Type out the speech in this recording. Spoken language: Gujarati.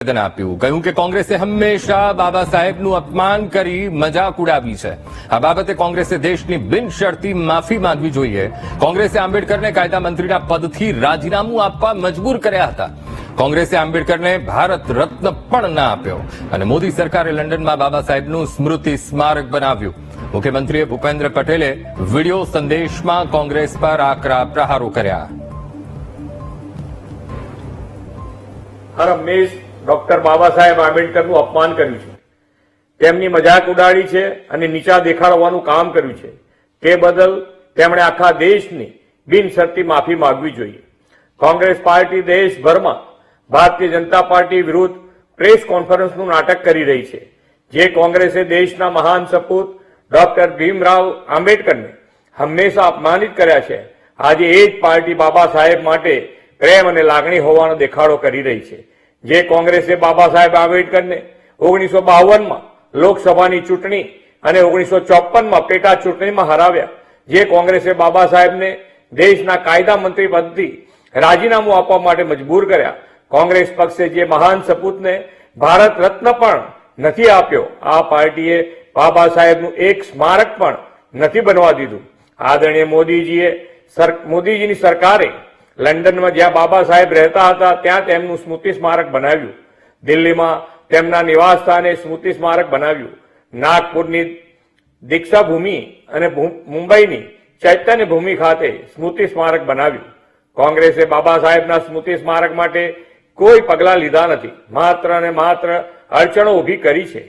આપ્યું કહ્યું કે કોંગ્રેસે હંમેશા બાબા સાહેબનું અપમાન કરી મજાક ઉડાવી છે। આ બાબતે કોંગ્રેસે દેશની બિનશરતી માફી માંગવી જોઈએ। કોંગ્રેસે આંબેડકરને કાયદા મંત્રીના પદથી રાજીનામું આપવા મજબૂર કર્યા હતા। કોંગ્રેસે આંબેડકરને ભારત રત્ન પણ ના આપ્યો અને મોદી સરકારે લંડનમાં બાબા સાહેબનું સ્મૃતિ સ્મારક બનાવ્યું। મુખ્યમંત્રીએ ભૂપેન્દ્ર પટેલે વિડીયો સંદેશમાં કોંગ્રેસ પર આકરા પ્રહારો કર્યા। ડોક્ટર બાબા સાહેબ આંબેડકરનું અપમાન કર્યું છે, તેમની મજાક ઉડાડી છે અને નીચા દેખાડવાનું કામ કર્યું છે। તે બદલ તેમણે આખા દેશની બિનશરતી માફી માંગવી જોઈએ। કોંગ્રેસ પાર્ટી દેશભરમાં ભારતીય જનતા પાર્ટી વિરુદ્ધ પ્રેસ કોન્ફરન્સનું નાટક કરી રહી છે। જે કોંગ્રેસે દેશના મહાન સપૂત ડોક્ટર ભીમરાવ આંબેડકરને હંમેશા અપમાનિત કર્યા છે, આજે એ જ પાર્ટી બાબા સાહેબ માટે પ્રેમ અને લાગણી હોવાનો દેખાડો કરી રહી છે। જે કોંગ્રેસે બાબા સાહેબ આંબેડકરને 1952માં લોકસભાની ચૂંટણી અને 1954માં પેટા ચૂંટણીમાં હરાવ્યા, જે કોંગ્રેસે બાબા સાહેબને દેશના કાયદા મંત્રી પદથી રાજીનામું આપવા માટે મજબૂર કર્યા, કોંગ્રેસ પક્ષે જે મહાન સપૂતને ભારત રત્ન પણ નથી આપ્યો, આ પાર્ટીએ બાબા સાહેબનું એક સ્મારક પણ નથી બનવા દીધું। આદરણીય મોદીજીની સરકારે લંડનમાં જ્યાં બાબા સાહેબ રહેતા હતા ત્યાં તેમનું સ્મૃતિ સ્મારક બનાવ્યું, દિલ્હીમાં તેમના નિવાસ સ્થાને સ્મૃતિ સ્મારક બનાવ્યું, નાગપુરની દીક્ષા ભૂમિ અને મુંબઈની ચૈતન્ય ભૂમિ ખાતે સ્મૃતિ સ્મારક બનાવ્યું। કોંગ્રેસે બાબા સાહેબના સ્મૃતિ સ્મારક માટે કોઈ પગલાં લીધા નથી, માત્ર અને માત્ર અડચણો ઊભી કરી છે।